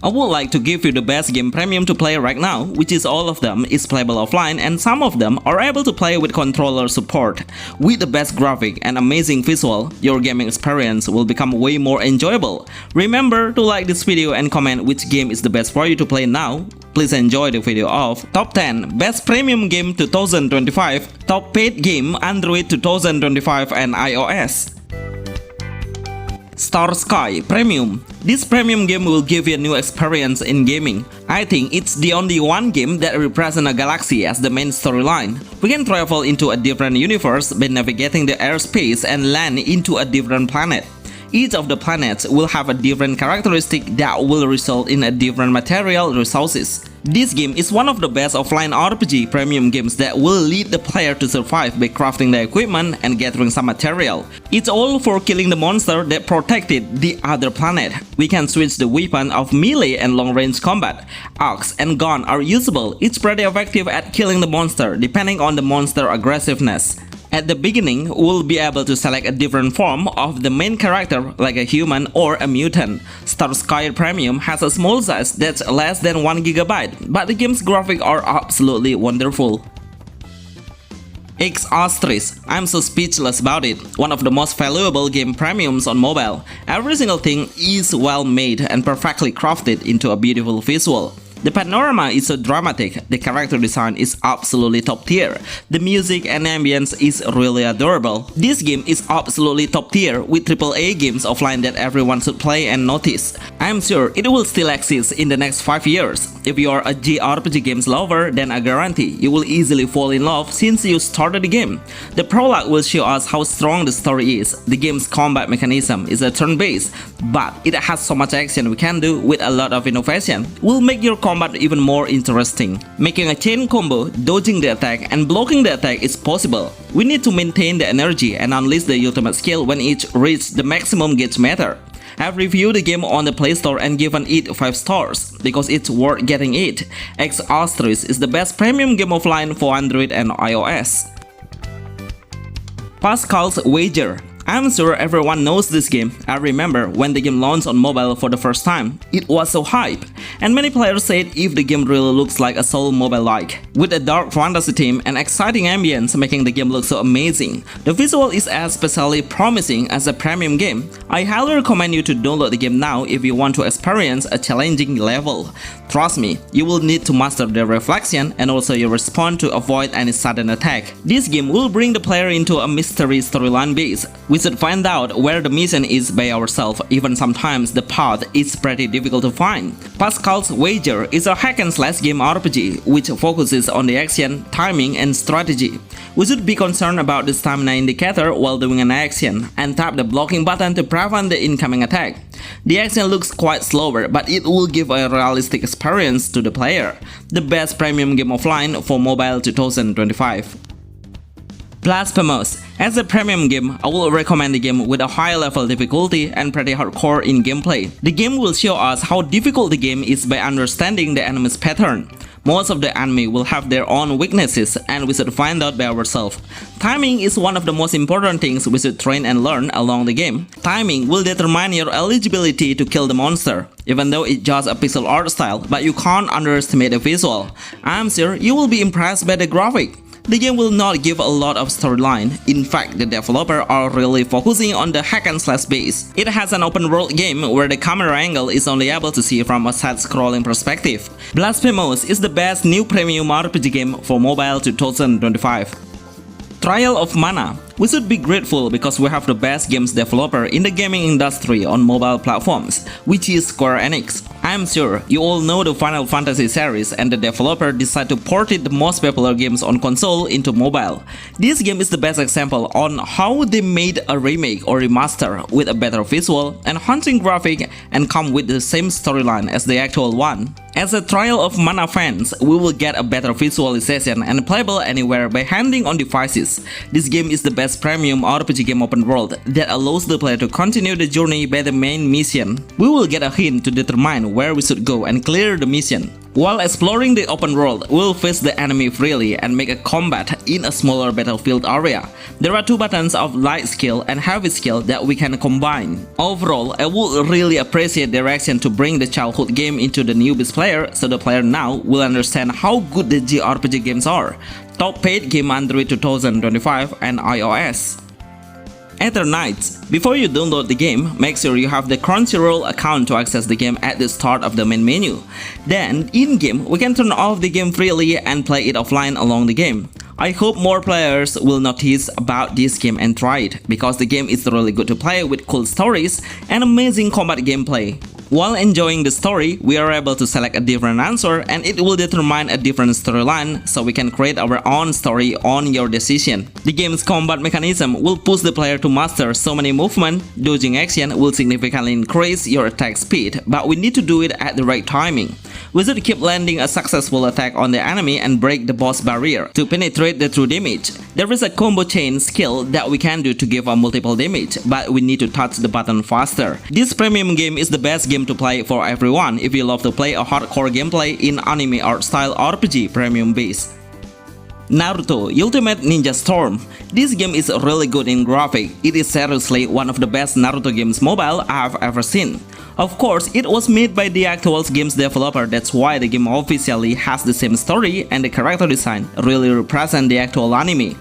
I would like to give you the best game premium to play right now, which is all of them is playable offline and some of them are able to play with controller support. With the best graphic and amazing visual, your gaming experience will become way more enjoyable. Remember to like this video and comment which game is the best for you to play now. Please enjoy the video of Top 10 Best Premium Game 2025, Top Paid Game Android 2025 and iOS. STARSKY Premium. This premium game will give you a new experience in gaming. I think it's the only one game that represents a galaxy as the main storyline. We can travel into a different universe by navigating the airspace and land into a different planet. Each of the planets will have a different characteristic that will result in a different material resources. This game is one of the best offline RPG premium games that will lead the player to survive by crafting the equipment and gathering some material. It's all for killing the monster that protected the other planet. We can switch the weapon of melee and long-range combat. Axe and gun are usable. It's pretty effective at killing the monster depending on the monster aggressiveness. At the beginning, we'll be able to select a different form of the main character like a human or a mutant. STARSKY Premium has a small size that's less than 1 GB, but the game's graphics are absolutely wonderful. ExAustris. I'm so speechless about it. One of the most valuable game premiums on mobile. Every single thing is well made and perfectly crafted into a beautiful visual. The panorama is so dramatic, the character design is absolutely top tier, the music and ambience is really adorable. This game is absolutely top tier with AAA games offline that everyone should play and notice. I'm sure it will still exist in the next 5 years. If you are a JRPG games lover, then I guarantee you will easily fall in love since you started the game. The prologue will show us how strong the story is. The game's combat mechanism is a turn-based, but it has so much action we can do with a lot of innovation. Will make your combat even more interesting. Making a chain combo, dodging the attack and blocking the attack is possible. We need to maintain the energy and unleash the ultimate skill when each reaches the maximum gauge meter. I've reviewed the game on the Play Store and given it 5 stars because it's worth getting it. ExAustris is the best premium game offline for Android and iOS. Pascals Wager. I'm sure everyone knows this game. I remember when the game launched on mobile for the first time, it was so hype, and many players said if the game really looks like a Soul mobile-like, with a dark fantasy theme and exciting ambience making the game look so amazing. The visual is especially promising as a premium game. I highly recommend you to download the game now if you want to experience a challenging level. Trust me, you will need to master the reflection and also your response to avoid any sudden attack. This game will bring the player into a mystery storyline base. We should find out where the mission is by ourselves, even sometimes the path is pretty difficult to find. Pascal's Wager is a hack and slash game RPG which focuses on the action, timing and strategy. We should be concerned about the stamina indicator while doing an action and tap the blocking button to prevent the incoming attack. The action looks quite slower, but it will give a realistic experience to the player. The best premium game offline for mobile 2025. Blasphemous. As a premium game, I will recommend the game with a high level difficulty and pretty hardcore in gameplay. The game will show us how difficult the game is by understanding the enemy's pattern. Most of the enemy will have their own weaknesses and we should find out by ourselves. Timing is one of the most important things we should train and learn along the game. Timing will determine your eligibility to kill the monster, even though it's just a pixel art style, but you can't underestimate the visual. I'm sure you will be impressed by the graphic. The game will not give a lot of storyline. In fact, the developers are really focusing on the hack and slash base. It has an open world game where the camera angle is only able to see from a side-scrolling perspective. Blasphemous is the best new premium RPG game for mobile 2025. Trial of Mana. We should be grateful because we have the best games developer in the gaming industry on mobile platforms, which is Square Enix. I'm sure you all know the Final Fantasy series and the developer decided to port it the most popular games on console into mobile. This game is the best example on how they made a remake or remaster with a better visual and haunting graphic and come with the same storyline as the actual one. As a Trial of Mana fans, we will get a better visualization and playable anywhere by handing on devices. This game is the best premium RPG game open world that allows the player to continue the journey by the main mission. We will get a hint to determine where we should go and clear the mission. While exploring the open world, we'll face the enemy freely and make a combat in a smaller battlefield area. There are two buttons of light skill and heavy skill that we can combine. Overall, I would really appreciate direction to bring the childhood game into the newbies player so the player now will understand how good the JRPG games are. Top paid game Android 2025 and iOS. Eternights. Before you download the game, make sure you have the Crunchyroll account to access the game at the start of the main menu. Then, in-game, we can turn off the game freely and play it offline along the game. I hope more players will notice about this game and try it, because the game is really good to play with cool stories and amazing combat gameplay. While enjoying the story, we are able to select a different answer and it will determine a different storyline, so we can create our own story on your decision. The game's combat mechanism will push the player to master so many movements. Dodging action will significantly increase your attack speed, but we need to do it at the right timing. We should keep landing a successful attack on the enemy and break the boss barrier to penetrate the true damage. There is a combo chain skill that we can do to give a multiple damage, but we need to touch the button faster. This premium game is the best game to play for everyone if you love to play a hardcore gameplay in anime art style RPG premium base. Naruto Ultimate Ninja Storm. This game is really good in graphic. It is seriously one of the best Naruto games mobile I've ever seen. Of course, it was made by the actual game's developer, that's why the game officially has the same story and the character design really represent the actual anime.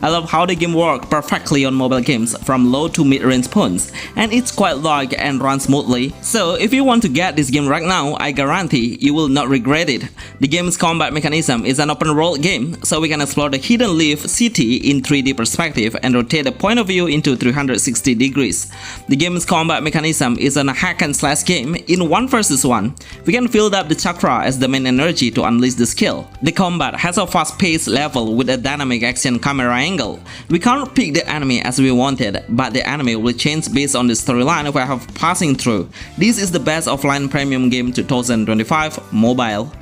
I love how the game works perfectly on mobile games from low to mid-range phones, and it's quite light and runs smoothly. So if you want to get this game right now, I guarantee you will not regret it. The game's combat mechanism is an open world game, so we can explore the Hidden Leaf City in 3D perspective and rotate the point of view into 360 degrees. The game's combat mechanism is a hack and slash game in 1 versus 1. We can fill up the chakra as the main energy to unleash the skill. The combat has a fast-paced level with a dynamic action camera angle. We can't pick the enemy as we wanted, but the enemy will change based on the storyline we have passing through. This is the best offline premium game 2025 mobile.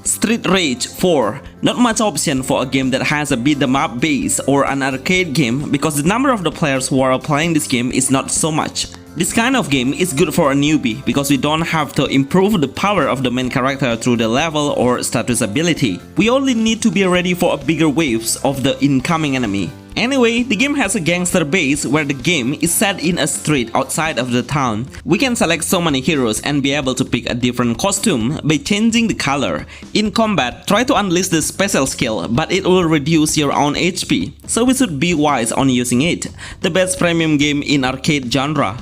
Street Rage 4. Not much option for a game that has a beat 'em up base or an arcade game, because the number of the players who are playing this game is not so much. This kind of game is good for a newbie because we don't have to improve the power of the main character through the level or status ability. We only need to be ready for bigger waves of the incoming enemy. Anyway, the game has a gangster base where the game is set in a street outside of the town. We can select so many heroes and be able to pick a different costume by changing the color. In combat, try to unleash the special skill, but it will reduce your own HP, so we should be wise on using it. The best premium game in arcade genre.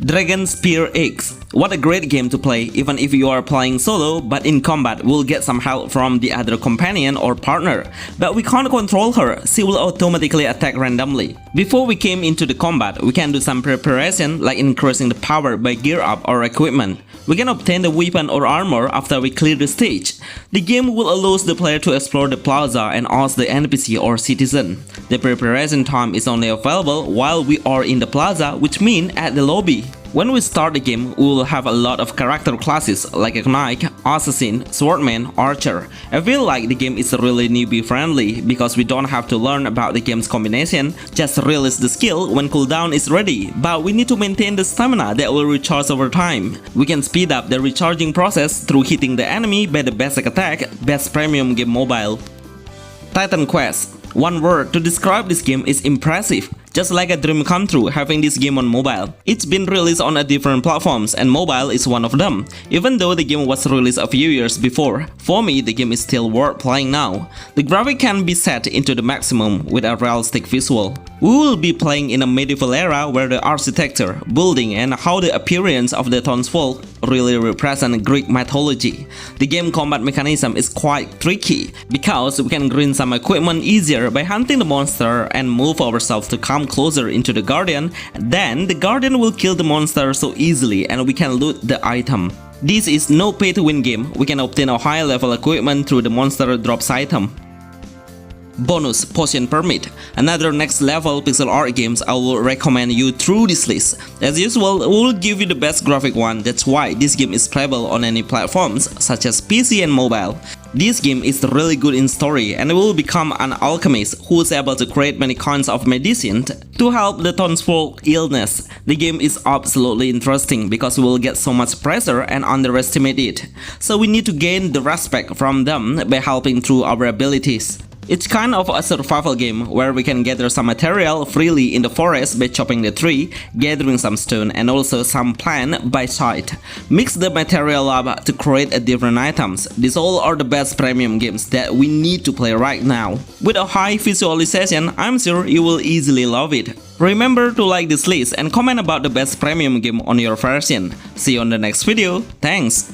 Dragon Spear X. What a great game to play even if you are playing solo, but in combat we'll get some help from the other companion or partner. But we can't control her, she will automatically attack randomly. Before we came into the combat, we can do some preparation like increasing the power by gear up or equipment. We can obtain the weapon or armor after we clear the stage. The game will allow the player to explore the plaza and ask the NPC or citizen. The preparation time is only available while we are in the plaza, which means at the lobby. When we start the game, we will have a lot of character classes like a knight, assassin, swordman, archer. I feel like the game is really newbie friendly because we don't have to learn about the game's combination, just release the skill when cooldown is ready, but we need to maintain the stamina that will recharge over time. We can speed up the recharging process through hitting the enemy by the basic attack. Best premium game mobile. Titan Quest. One word to describe this game is impressive. Just like a dream come true having this game on mobile. It's been released on different platforms and mobile is one of them. Even though the game was released a few years before, for me the game is still worth playing now. The graphic can be set into the maximum with a realistic visual. We will be playing in a medieval era where the architecture, building and how the appearance of the townsfolk really represent Greek mythology. The game combat mechanism is quite tricky because we can gain some equipment easier by hunting the monster and move ourselves to come closer into the guardian. Then the guardian will kill the monster so easily and we can loot the item. This is no pay to win game. We can obtain a high level equipment through the monster drops item. Bonus Potion Permit. Another next level pixel art games I will recommend you through this list. As usual, we will give you the best graphic one, that's why this game is playable on any platforms such as PC and mobile. This game is really good in story and will become an alchemist who is able to create many kinds of medicine to help the townsfolk illness. The game is absolutely interesting because we will get so much pressure and underestimate it. So we need to gain the respect from them by helping through our abilities. It's kind of a survival game where we can gather some material freely in the forest by chopping the tree, gathering some stone and also some plant by sight. Mix the material up to create different items. These all are the best premium games that we need to play right now. With a high visualization, I'm sure you will easily love it. Remember to like this list and comment about the best premium game on your version. See you on the next video. Thanks!